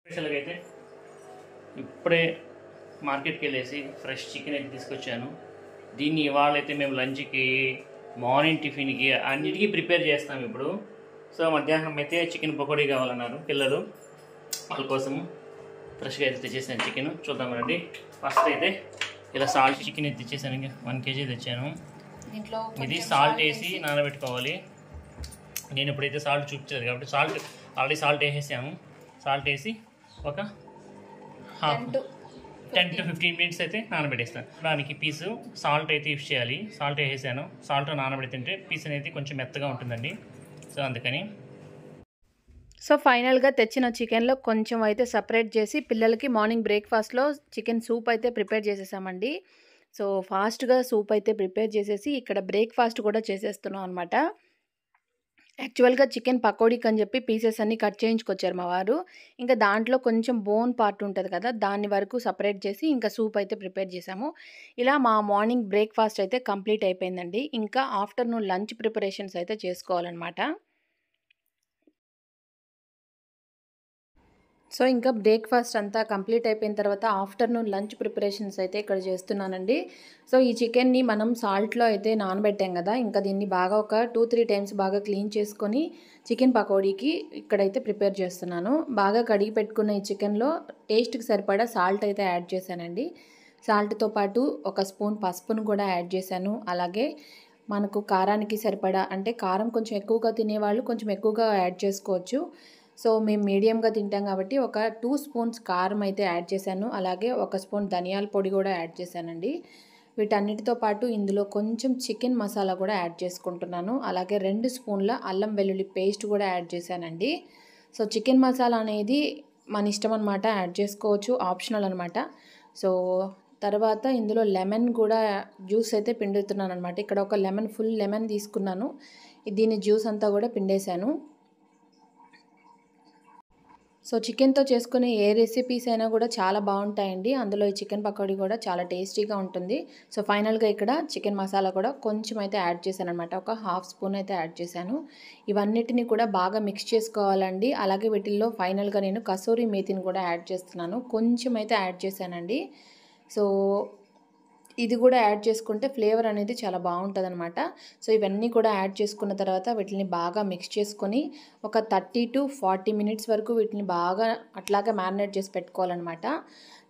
స్పెషల్గా అయితే ఇప్పుడే మార్కెట్కి వెళ్ళేసి ఫ్రెష్ చికెన్ అయితే తీసుకొచ్చాను. దీన్ని ఇవాళ అయితే మేము లంచ్కి, మార్నింగ్ టిఫిన్కి అన్నిటికీ ప్రిపేర్ చేస్తాం ఇప్పుడు. సో మధ్యాహ్నం అయితే చికెన్ పకోడీ కావాలన్నారు పిల్లలు, వాళ్ళ కోసము ఫ్రెష్గా అయితే తెచ్చేసాను చికెన్. చూద్దామండి. ఫస్ట్ అయితే ఇలా సాల్ట్ చికెన్ అయితే తెచ్చేసాను, 1 kg తెచ్చాను. ఇది సాల్ట్ వేసి నానబెట్టుకోవాలి. నేను ఇప్పుడైతే సాల్ట్ చూపించలేదు కాబట్టి ఆల్రెడీ సాల్ట్ వేసేసాము. సాల్ట్ వేసి ఒక 10 to 15 minutes అయితే నానబెట్టేస్తాను. దానికి పీసు సాల్ట్ అయితే యూస్ చేయాలి. సాల్ట్ వేసేసాను. సాల్ట్ నానబెడుతుంటే పీస్ అనేది కొంచెం మెత్తగా ఉంటుందండి. సో అందుకని సో ఫైనల్గా తెచ్చిన చికెన్లో కొంచెం అయితే సపరేట్ చేసి పిల్లలకి మార్నింగ్ బ్రేక్ఫాస్ట్లో చికెన్ సూప్ అయితే ప్రిపేర్ చేసేసామండి. సో ఫాస్ట్గా సూప్ అయితే ప్రిపేర్ చేసేసి ఇక్కడ బ్రేక్ఫాస్ట్ కూడా చేసేస్తున్నాం అనమాట. యాక్చువల్గా చికెన్ పకోడీకి అని చెప్పి పీసెస్ అన్నీ కట్ చేయించుకొచ్చారు మా వారు. ఇంకా దాంట్లో కొంచెం బోన్ పార్ట్ ఉంటుంది కదా, దాని వరకు సపరేట్ చేసి ఇంకా సూప్ అయితే ప్రిపేర్ చేసాము. ఇలా మా మార్నింగ్ బ్రేక్ఫాస్ట్ అయితే కంప్లీట్ అయిపోయిందండి. ఇంకా ఆఫ్టర్నూన్ లంచ్ ప్రిపరేషన్స్ అయితే చేసుకోవాలన్నమాట. సో ఇంకా బ్రేక్ఫాస్ట్ అంతా కంప్లీట్ అయిపోయిన తర్వాత ఆఫ్టర్నూన్ లంచ్ ప్రిపరేషన్స్ అయితే ఇక్కడ చేస్తున్నానండి. సో ఈ చికెన్ని మనం సాల్ట్లో అయితే నానబెట్టాం కదా, ఇంకా దీన్ని బాగా ఒక 2-3 టైమ్స్ బాగా క్లీన్ చేసుకొని చికెన్ పకోడీకి ఇక్కడైతే ప్రిపేర్ చేస్తున్నాను. బాగా కడిగి పెట్టుకున్న ఈ చికెన్లో టేస్ట్కి సరిపడా సాల్ట్ అయితే యాడ్ చేశానండి. సాల్ట్తో పాటు 1 స్పూన్ పసుపును కూడా యాడ్ చేశాను. అలాగే మనకు కారానికి సరిపడా, అంటే కారం కొంచెం ఎక్కువగా తినేవాళ్ళు కొంచెం ఎక్కువగా యాడ్ చేసుకోవచ్చు. సో మేము మీడియంగా తింటాం కాబట్టి ఒక 2 స్పూన్స్ కారం అయితే యాడ్ చేశాను. అలాగే 1 స్పూన్ ధనియాల పొడి కూడా యాడ్ చేశానండి. వీటన్నిటితో పాటు ఇందులో కొంచెం చికెన్ మసాలా కూడా యాడ్ చేసుకుంటున్నాను. అలాగే 2 స్పూన్ల అల్లం వెల్లుల్లి పేస్ట్ కూడా యాడ్ చేశానండి. సో చికెన్ మసాలా అనేది మన ఇష్టం అనమాట, యాడ్ చేసుకోవచ్చు, ఆప్షనల్ అనమాట. సో తర్వాత ఇందులో లెమన్ కూడా జ్యూస్ అయితే పిండుతున్నాను అనమాట. ఇక్కడ ఒక ఫుల్ లెమన్ తీసుకున్నాను. దీని జ్యూస్ అంతా కూడా పిండేశాను. సో చికెన్తో చేసుకునే ఏ రెసిపీస్ అయినా కూడా చాలా బాగుంటాయండి. అందులో ఈ చికెన్ పకోడీ కూడా చాలా టేస్టీగా ఉంటుంది. సో ఫైనల్గా ఇక్కడ చికెన్ మసాలా కూడా కొంచెం అయితే యాడ్ చేశాను అనమాట. ఒక 1/2 స్పూన్ అయితే యాడ్ చేశాను. ఇవన్నిటిని కూడా బాగా మిక్స్ చేసుకోవాలండి. అలాగే వీటిల్లో ఫైనల్గా నేను కసూరి మేతిని కూడా యాడ్ చేస్తున్నాను. కొంచెం అయితే యాడ్ చేశానండి. సో ఇది కూడా యాడ్ చేసుకుంటే ఫ్లేవర్ అనేది చాలా బాగుంటుంది అనమాట. సో ఇవన్నీ కూడా యాడ్ చేసుకున్న తర్వాత వీటిని బాగా మిక్స్ చేసుకొని ఒక 30 to 40 minutes వరకు వీటిని బాగా అట్లాగా మ్యారినేట్ చేసి పెట్టుకోవాలన్నమాట.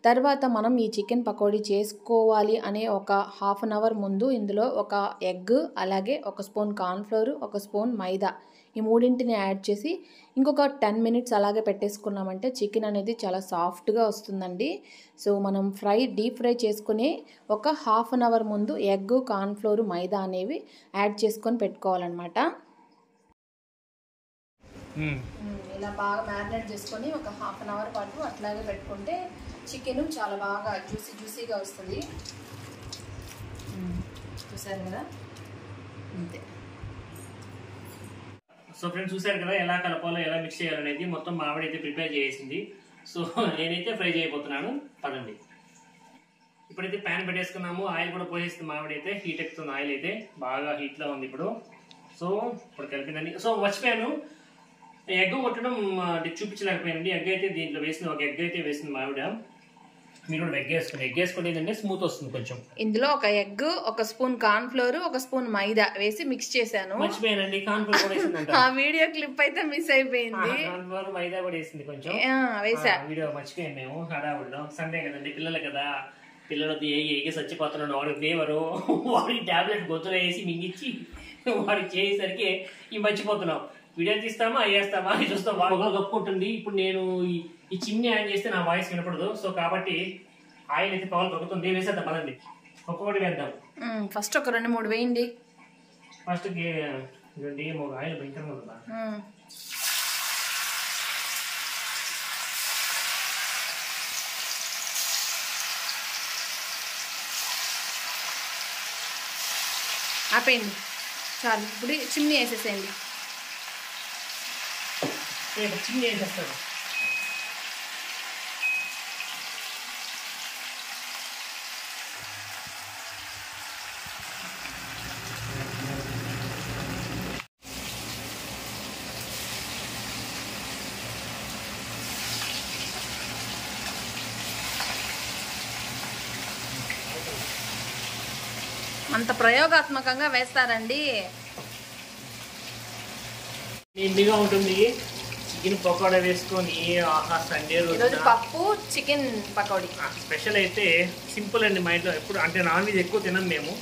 తర్వాత మనం ఈ చికెన్ పకోడీ చేసుకోవాలి అనే ఒక 1/2 hour ముందు ఇందులో ఒక ఎగ్, అలాగే 1 స్పూన్ కార్న్ఫ్లోర్, 1 స్పూన్ మైదా, ఈ మూడింటిని యాడ్ చేసి ఇంకొక 10 minutes అలాగే పెట్టేసుకున్నామంటే చికెన్ అనేది చాలా సాఫ్ట్గా వస్తుందండి. సో మనం డీప్ ఫ్రై చేసుకుని ఒక 1/2 hour ముందు ఎగ్, కార్న్ఫ్లోర్, మైదా అనేవి యాడ్ చేసుకొని పెట్టుకోవాలన్నమాట. ఇలా బాగా మ్యారినేట్ చేసుకొని ఒక 1/2 hour పాటు అట్లాగే పెట్టుకుంటే చికెన్ చాలా బాగా జ్యూసీగా వస్తుంది. చూసారు కదా, అంతే. సో ఫ్రెండ్స్ చూసారు కదా ఎలా కలపాలో, ఎలా మిక్స్ చేయాలనేది మొత్తం మా ఆవిడ అయితే ప్రిపేర్ చేసింది. సో నేనైతే ఫ్రై చేయబోతున్నాను. పదండి. ఇప్పుడైతే ప్యాన్ పెట్టేసుకున్నాము. ఆయిల్ కూడా పోసేస్తుంది. మా ఆవిడ అయితే హీట్ ఎక్కుతుంది. ఆయిల్ అయితే బాగా హీట్లో ఉంది ఇప్పుడు. సో ఇప్పుడు కలిపిందండి. సో మర్చిపోయాను, ఎగ్ కొట్టడం చూపించలేకపోయానండి. ఎగ్ అయితే దీంట్లో వేసింది, ఒక ఎగ్ అయితే వేసింది మా ఆవిడ. మీరు కూడా ఎగ్ వేసుకుంటే ఏంటంటే స్మూత్ వస్తుంది కొంచెం. ఇందులో ఒక ఎగ్, 1 స్పూన్ కార్న్ఫ్లోర్, 1 స్పూన్ మైదా వేసి మిక్స్ చేశాను. మర్చిపోయానండి, కార్న్ఫ్లోర్ కూడా వేసిందంట. ఆ వీడియో క్లిప్ అయితే మిస్ అయిపోయింది. కార్న్ఫ్లోర్, మైదా కూడా వేసింది కొంచెం. వేసా వీడియో మర్చిపోయాను మేము హడావుడిలో. సండే కదండి, పిల్లలు కదా, పిల్లలతో ఏగి చచ్చిపోతున్నాడు. వాడికి ఫీవరు, వాడికి టాబ్లెట్ గొంతులో వేసి మింగిచ్చి వాడికి చేసేసరికి ఈ మర్చిపోతున్నాం. వీడియో తీస్తామా వేస్తామా అని చూస్తాం. వాడు కప్పుకుంటుంది. ఇప్పుడు నేను ఈ చిమ్ని యాడ్ చేస్తే నా వాయిస్ వినపడదు. సో కాబట్టి ఆయిల్ అయితే పవర్ దొరుకుతుంది. వేసేద్దాం పదండి, ఒక్కొక్కటి వేద్దాం. ఫస్ట్ ఒక 2-3 వేయండి. ఫస్ట్ ఆయిల్ భయంకరంగా ఉందా? ఆపేయండి చాలు. ఇప్పుడు చిమ్ని వేసేసేయండి. చిమ్ని వేసేస్తాను. అంత ప్రయోగాత్మకంగా వేస్తారండి. నిండుగా ఉంటుంది. చికెన్ పకోడా వేసుకొని సండే రోజు పప్పు చికెన్ పకోడీ స్పెషల్ అయితే సింపుల్ అండి. మా ఇంట్లో ఎప్పుడు అంటే నాన్ వెజ్ ఎక్కువ తినం మేము.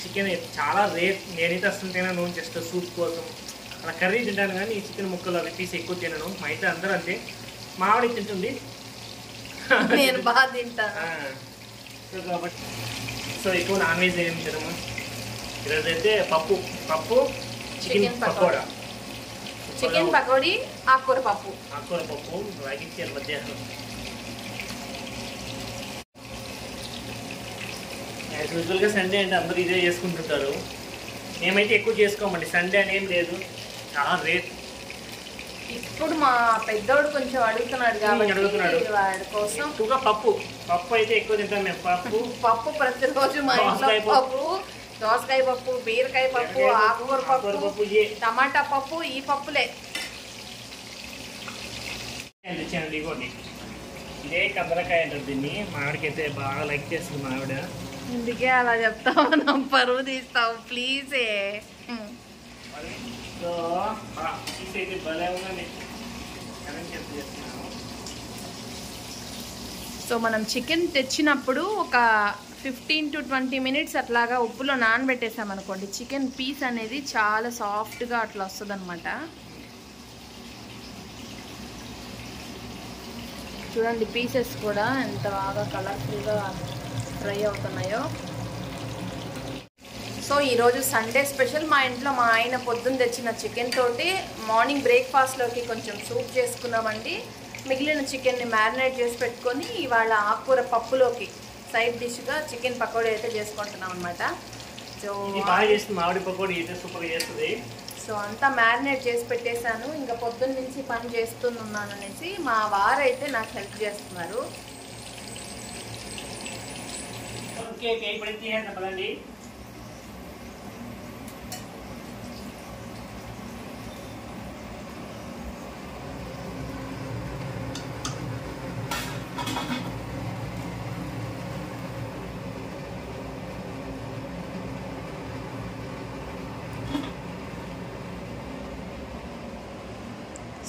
చికెన్ చాలా రేర్. నేనైతే అసలు తినను, జస్ట్ సూప్ కోసం అలా కర్రీ తింటాను, కానీ చికెన్ ముక్కలు అవి పీస్ ఎక్కువ తినను. మా ఇంట్లో అందరూ అంతే. మా ఆవిడ తింటుంది, నేను బాగా తింటాను. సో కాబట్టి ఎక్కువ నాన్ వెజ్ ఏం తినము. ఈరోజు అయితే పప్పు చికెన్ పకోడా, చికెన్ పకోడీ, ఆకుకూర పప్పు రాగిచ్చారు మధ్యాహ్నం. యాజ్ యూజువల్గా సండే అంటే అందరూ ఇదే చేసుకుంటుంటారు. మేమైతే ఎక్కువ చేసుకోమండి. సండే అనేం లేదు, చాలా రేట్. ఇప్పుడు మా పెద్దోడు కొంచెం అడుగుతున్నాడు కాబట్టి వాడి కోసం ఎక్కువగా పప్పు అయితే ఎక్కువ తింటాం మేము. పప్పు ప్రతిరోజు మా ఇంట్లో పప్పు, దోసకాయ పప్పు, బీరకాయ పప్పు, ఆకుకూర పప్పు, టమాటా పప్పు, ఈ పప్పులే. తెచ్చానండి ఇగోండి, ఇదే కదలకాయ అంటారు దీన్ని. మా ఆవిడకైతే బాగా లైక్ చేస్తుంది మా ఆవిడ. అందుకే అలా చెప్తావు, పరువు తీస్తావు ప్లీజే. సో అయితే భలే ఉందండి. సో మనం చికెన్ తెచ్చినప్పుడు ఒక 15 to 20 minutes అట్లాగా ఉప్పులో నానబెట్టేసాం అనుకోండి, చికెన్ పీస్ అనేది చాలా సాఫ్ట్గా అట్లా వస్తుంది అనమాట. చూడండి పీసెస్ కూడా ఎంత బాగా కలర్ఫుల్గా ఫ్రై అవుతున్నాయో. సో ఈరోజు సండే స్పెషల్. మా ఇంట్లో మా ఆయన పొద్దున్న తెచ్చిన చికెన్ తోటి మార్నింగ్ బ్రేక్ఫాస్ట్లోకి కొంచెం సూప్ చేసుకున్నామండి. మిగిలిన చికెన్ని మ్యారినేట్ చేసి పెట్టుకొని ఇవాళ ఆకుకూర పప్పులోకి సైడ్ డిష్గా చికెన్ పకోడీ అయితే చేసుకుంటున్నాం అనమాట. సో అంతా మ్యారినేట్ చేసి పెట్టేశాను. ఇంకా పొద్దున్న నుంచి పని చేస్తున్నాను అనేసి మా వారు అయితే నాకు హెల్ప్ చేస్తున్నారు.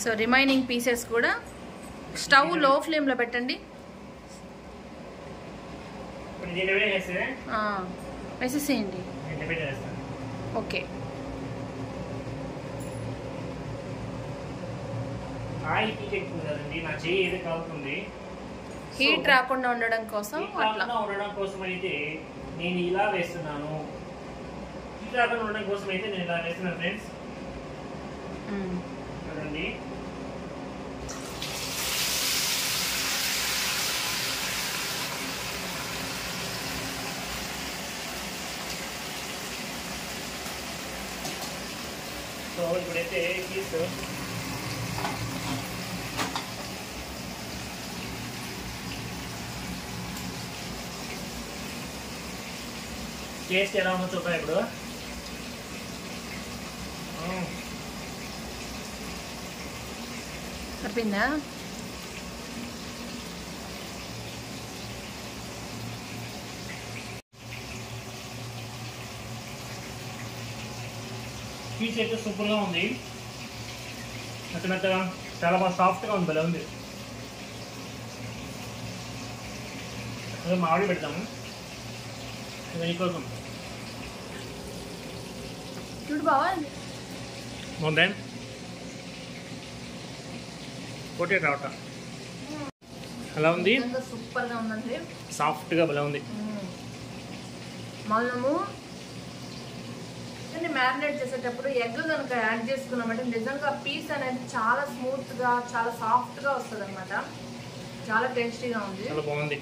సో రిమైనింగ్ పీసెస్ కూడా స్టవ్ లో ఫ్లేమ్లో పెట్టండి. వేసేసేయండి. ఓకే. హీట్ రాకుండా ఉండడం కోసం అయితే నేను ఇలా వేస్తున్నాను. హీట్ రాకుండా ఉండడం కోసం అయితే నేను ఇలా వేస్తున్నాను ఫ్రెండ్స్. చూడండి సో ఇప్పుడైతే పీస్ టేస్ట్ ఎలా ఉందో చూద్దాం ఇప్పుడు. సరిపోయిందా? పీస్ అయితే సూపర్గా ఉంది. మెత్తగా చాలా బాగా సాఫ్ట్గా ఉంది, భలే ఉంది. అదే మామిడి పెడతాము దీనికోసం. చూడు బావా బాగుందా? కోటే రావట అలా ఉంది. సూపర్గా ఉందండి, సాఫ్ట్గా భలే ఉంది. మనము మ్యారినేట్ చేసేటప్పుడు ఎగ్ కనుక యాడ్ చేసుకున్నామంటే నిజంగా పీస్ అనేది చాలా స్మూత్గా చాలా సాఫ్ట్గా వస్తుంది అనమాట. చాలా టేస్టీగా ఉంది, చాలా బాగుంది.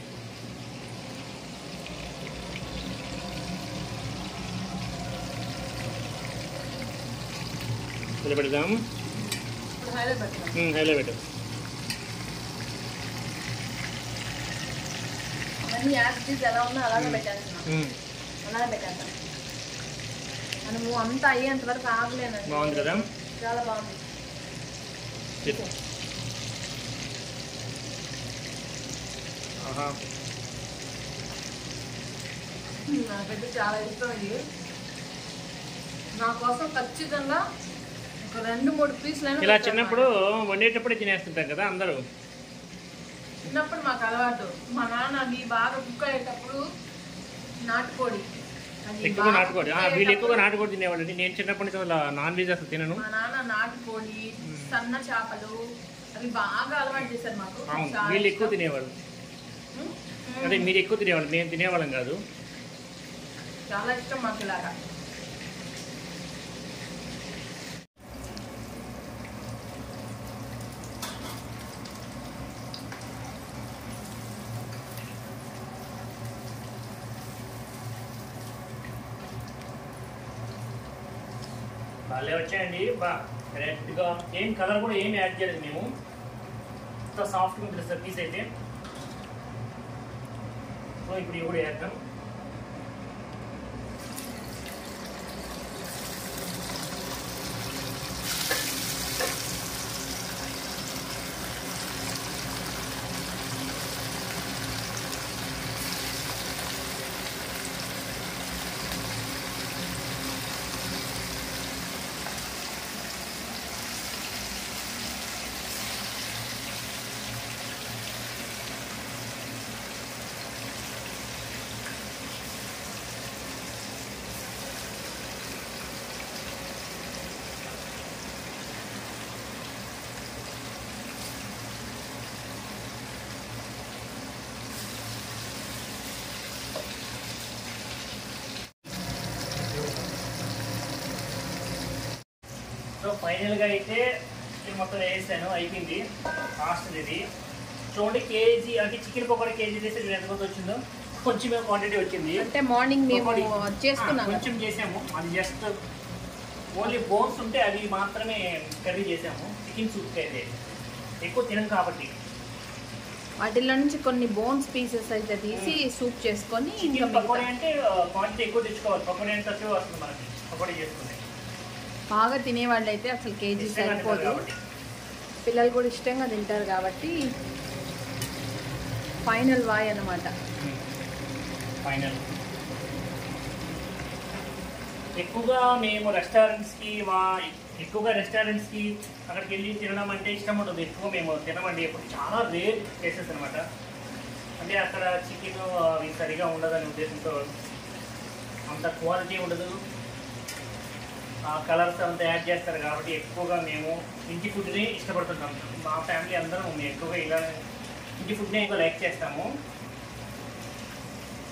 పెడదాం. హైలో పెట్టు. అవన్నీ యాక్టివ్ ఎలా ఉన్నా అలాగే పెట్టేస్తున్నాం, అలాగే పెట్టేద్దాం. మనము అంతా అయ్యేంత వరకు ఆగలేనండి. బాగుంది కదా, చాలా బాగుంది. నాకైతే చాలా ఇష్టం ఇది. నా కోసం ఖచ్చితంగా ఒక 2-3 పీసులైనా ఇలా పెట్టాలి. చిన్నప్పుడు వండేటప్పుడే తినేస్తుంటాం కదా అందరూ. చిన్నప్పుడు మాకు అలవాటు. మా నాన్న అవి బాగా కుక్ అయ్యేటప్పుడు నాటుకోడి అది ఎక్కువ బాగా నాటుకోడి cook వీళ్ళు ఎక్కువగా అయ్యేటప్పుడు నాటుకోడి తినేవాళ్ళండి. నేను చిన్నప్పటి నుంచి అసలు నాన్ వెజ్ అసలు తినను. మా నాన్న నాటుకోడి, సన్న చేపలు అవి బాగా అలవాటు చేశారు మాకు. అవును, చాలా వీళ్ళు ఎక్కువ ఇష్టం. తినేవాళ్ళు. ఉమ్, అదే మీరు ఎక్కువ తినేవాళ్ళు, మేము తినేవాళ్ళం కాదు. చాలా ఇష్టం మాకు ఇలాగా. వాళ్ళే వచ్చాయండి. రెడ్గా ఏం కలర్ కూడా ఏం యాడ్ చేయలేదు మేము. ఇంత సాఫ్ట్గా ఉంటుంది సార్ పీస్ అయితే. సో ఇప్పుడు ఇవి కూడా వేద్దాం. సో ఫైనల్గా అయితే చికెన్ మొత్తం వేసాను, అయిపోయింది. కాస్ట్ ఇది చూడండి. కేజీ అంటే చికెన్ పకోడీ కేజీ చేస్తే ఎంత కొంత వచ్చిందో కొంచెం క్వాంటిటీ వచ్చింది. అంటే మార్నింగ్ మేము పకోడీ చేసుకున్నాం. కొంచెం చేసాము. అది జస్ట్ ఓన్లీ బోన్స్ ఉంటే అవి మాత్రమే కర్రీ చేసాము. చికెన్ సూప్కి అయితే ఎక్కువ తినం కాబట్టి వాటిలో నుంచి కొన్ని బోన్స్ పీసెస్ అయితే తీసి సూప్ చేసుకొని ఇంకా చికెన్ పకోడీ అంటే క్వాంటిటీ ఎక్కువ తెచ్చుకోవాలి. పకోడీ అంటే తక్కువ వస్తుంది మనకి పకోడీ చేసుకుంటే. బాగా తినేవాళ్ళు అయితే అసలు కేజీ ఇష్టంగా తింటారు సరిపోదు. కాబట్టి. పిల్లలు కూడా ఇష్టంగా తింటారు కాబట్టి ఫైనల్ వాయ్ అన్నమాట. ఫైనల్ ఎక్కువగా మేము రెస్టారెంట్స్కి ఎక్కువగా రెస్టారెంట్స్కి అక్కడికి వెళ్ళి తినడం అంటే ఇష్టం ఉంటుంది. ఎక్కువ మేము తినమండి. ఎప్పుడు చాలా రేర్ కేసెస్ అనమాట. అంటే అక్కడ చికెన్ అవి సరిగా ఉండదనే ఉద్దేశంతో అంత క్వాలిటీ ఉండదు. కలర్స్ అంతా యాడ్ చేస్తారు కాబట్టి ఎక్కువగా మేము ఇంటి ఫుడ్ని ఇష్టపడుతుంటాం. మా ఫ్యామిలీ అందరం మేము ఎక్కువగా ఇలా ఇంటి ఫుడ్ని ఎక్కువ లైక్ చేస్తాము.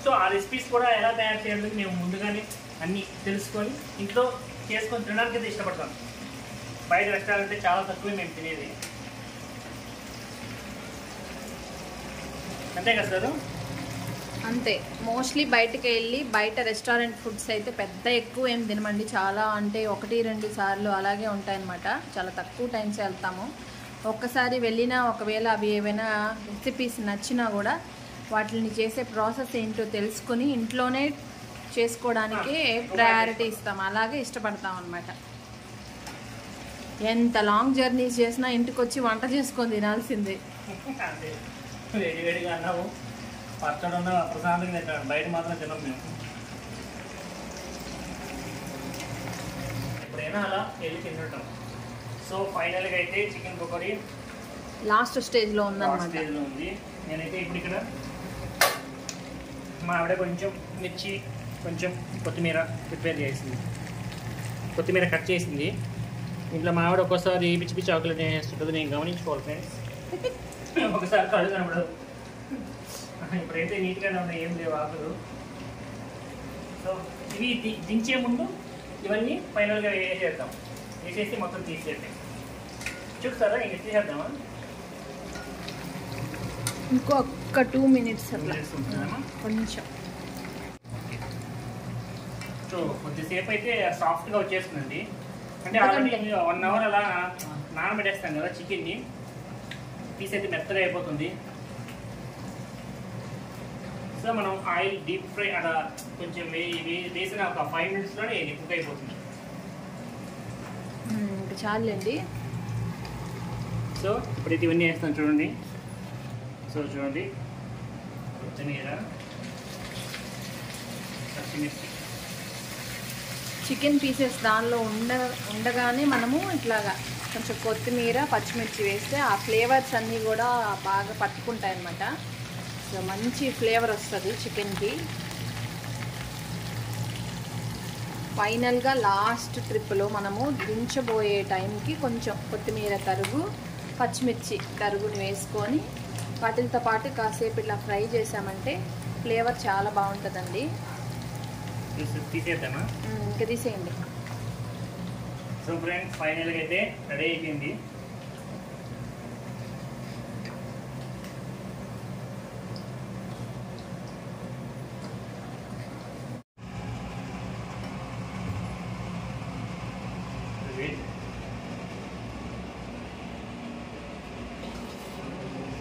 సో ఆ రెసిపీస్ కూడా ఎలా తయారు చేయాలి మేము ముందుగానే అన్నీ తెలుసుకొని ఇంట్లో చేసుకొని తినడానికి అయితే ఇష్టపడతాం. బయట రెస్టారెంట్ చాలా తక్కువే మేము తినేది. అంతే కదా సార్? అంతే. మోస్ట్లీ బయటకు వెళ్ళి బయట రెస్టారెంట్ ఫుడ్స్ అయితే పెద్ద ఎక్కువ ఏం తినమండి. చాలా అంటే 1-2 సార్లు అలాగే ఉంటాయన్నమాట. చాలా తక్కువ టైమ్స్ వెళ్తాము. ఒక్కసారి వెళ్ళినా ఒకవేళ అవి ఏవైనా రెసిపీస్ నచ్చినా కూడా వాటిని చేసే ప్రాసెస్ ఏంటో తెలుసుకొని ఇంట్లోనే చేసుకోవడానికి ప్రయారిటీ ఇస్తాం. అలాగే ఇష్టపడతాం అన్నమాట. ఎంత లాంగ్ జర్నీస్ చేసినా ఇంటికి వచ్చి వంట చేసుకొని తినాల్సిందే. అంతే. వేడివేడిగా అన్నాము పచ్చడి ఉన్న ప్రశాంతంగా తింటాడు. బయట మాత్రం తినం మేము. ఎప్పుడైనా అలా వెళ్ళి తింటుంటాం. సో ఫైనల్గా అయితే చికెన్ పకోడీ లాస్ట్ స్టేజ్లో ఉందన్నమాట. స్టేజ్లో ఉంది. నేనైతే ఇప్పుడు ఇక్కడ మా ఆవిడ కొంచెం మిర్చి కొంచెం కొత్తిమీర ప్రిపేర్ చేసింది. కొత్తిమీర కట్ చేసింది. ఇంట్లో మా ఆవిడ ఒక్కోసారి పిచ్చి పిచ్చి ఆకులు వేస్తుంటుంది. నేను గమనించుకోవాలి ఫ్రెండ్స్. ఒకసారి కళ్ళు కనబడదు. ఇప్పుడైతే నీట్గానే ఉన్నాయి, ఏం లేవు ఆకులు. సో ఇవి దించే ముందు ఇవన్నీ ఫైనల్గా వేసేద్దాం. వేసేసి మొత్తం తీసేద్దాం. చూస్తారా ఇంక తీసేద్దామా? ఇంకొక 2 minutes అట్లా కొంచెం. సో కొద్దిసేపు అయితే సాఫ్ట్గా వచ్చేస్తుందండి. అంటే ఆల్రెడీ 1 hour అలా నానబెట్టేస్తాం కదా చికెన్ని. పీస్ అయితే మెత్తగా అయిపోతుంది. సో మనం ఆయిల్ డీప్ ఫ్రై అలా కొంచెం వేసిన ఒక 5 minutesలోనే కుక్ అయిపోతుంది. ఇంకా చాలండి. సో ఇప్పుడైతే ఇవన్నీ వేస్తాను చూడండి. సో చూడండి కొత్తిమీర, పచ్చిమిర్చి. చికెన్ పీసెస్ దానిలో ఉండగానే మనము ఇట్లాగా కొంచెం కొత్తిమీర పచ్చిమిర్చి వేస్తే ఆ ఫ్లేవర్స్ అన్నీ కూడా బాగా పట్టుకుంటాయి అన్నమాట. సో మంచి ఫ్లేవర్ వస్తుంది చికెన్కి. ఫైనల్గా లాస్ట్ ట్రిప్లో మనము దించబోయే టైంకి కొంచెం కొత్తిమీర తరుగు పచ్చిమిర్చి తరుగుని వేసుకొని వాటితో పాటు కాసేపు ఇట్లా ఫ్రై చేసామంటే ఫ్లేవర్ చాలా బాగుంటుందండి. తీసేద్దామా? ఇంకా తీసేయండి. సో ఫ్రెండ్స్ ఫైనల్గా అయితే రెడీ అయిపోయింది.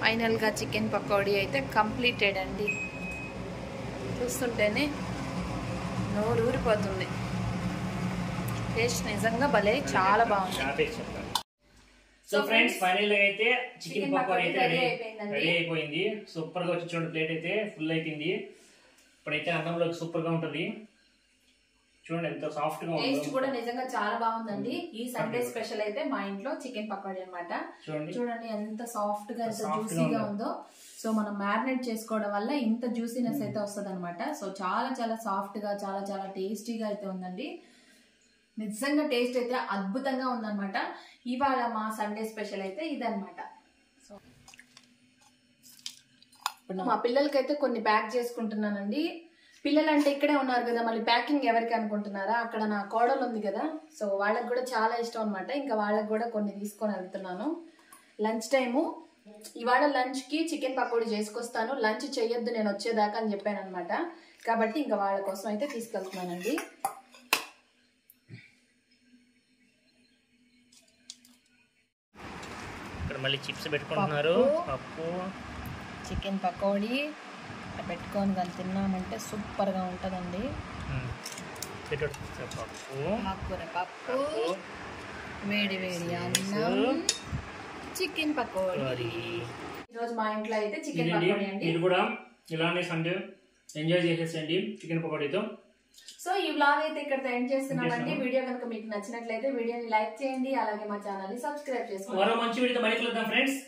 ఫైనల్గా చికెన్ పకోడీ అయితే కంప్లీటెడ్ అండి. చూస్తుంటేనే నోరు ఊరిపోతుంది. టేస్ట్ నిజంగా భలే చాలా బాగుంది. సో ఫ్రెండ్స్ ఫైనల్గా అయితే చికెన్ పకోడీ అయితే రెడీ అయిపోయింది. సూపర్గా వచ్చి చూడండి, ప్లేట్ అయితే ఫుల్ అయిపోయింది. ఇప్పుడైతే అన్నంలోకి సూపర్గా ఉంటుంది. చూడండి ఎంత సాఫ్ట్ గా ఉందో. టేస్ట్ కూడా నిజంగా చాలా బాగుందండి. ఈ సండే స్పెషల్ అయితే మా ఇంట్లో చికెన్ పకోడీ అన్నమాట. చూడండి ఎంత సాఫ్ట్ గా ఎంత జ్యూసీగా ఉందో. సో మనం మ్యారినేట్ చేసుకోవడం వల్ల ఇంత జ్యూసీనెస్ అయితే వస్తుంది అనమాట. సో చాలా చాలా సాఫ్ట్ గా చాలా చాలా టేస్టీగా అయితే ఉందండి. నిజంగా టేస్ట్ అయితే అద్భుతంగా ఉందన్నమాట. ఇవాళ మా సండే స్పెషల్ అయితే ఇదన్నమాట. సో ఇప్పుడు మా పిల్లలకైతే కొన్ని ప్యాక్ చేసుకుంటున్నానండి. పిల్లలు అంటే ఇక్కడే ఉన్నారు కదా, మళ్ళీ ప్యాకింగ్ ఎవరికి అనుకుంటున్నారా, అక్కడ నా కోడలు ఉంది కదా, సో వాళ్ళకి కూడా చాలా ఇష్టం అనమాట. ఇంకా వాళ్ళకి కూడా కొన్ని తీసుకొని వెళ్తున్నాను. లంచ్ టైము ఇవాళ లంచ్కి చికెన్ పకోడీ చేసుకొస్తాను, లంచ్ చెయ్యొద్దు నేను వచ్చేదాకా అని చెప్పాను అనమాట. కాబట్టి ఇంకా వాళ్ళ కోసం అయితే తీసుకెళ్తున్నానండి. ఇక్కడ మళ్ళీ చిప్స్ పెట్టుకుంటున్నారు. పప్పు చికెన్ పకోడీ పెట్టుకొని కానీ తిన్నామంటే సూపర్గా ఉంటుందండి. పప్పు ఆకుకూర పప్పు వేడి వేడి అన్నం చికెన్ పకోడీ. ఈరోజు మా ఇంట్లో అయితే చికెన్ పకోడీ అండి. మీరు కూడా ఇలానే సండే ఎంజాయ్ చేసేసండి చికెన్ పకోడీతో. సో ఈ వ్లాగ్ అయితే ఇక్కడ ఎండ్ చేస్తున్నామండి. వీడియో కనుక మీకు నచ్చినట్లయితే వీడియోని లైక్ చేయండి, అలాగే మా ఛానల్ ని సబ్స్క్రైబ్ చేసుకోండి. మరో మంచి వీడియోతో బయటకు వెళ్దాం ఫ్రెండ్స్.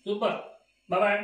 సూపర్. Bye bye.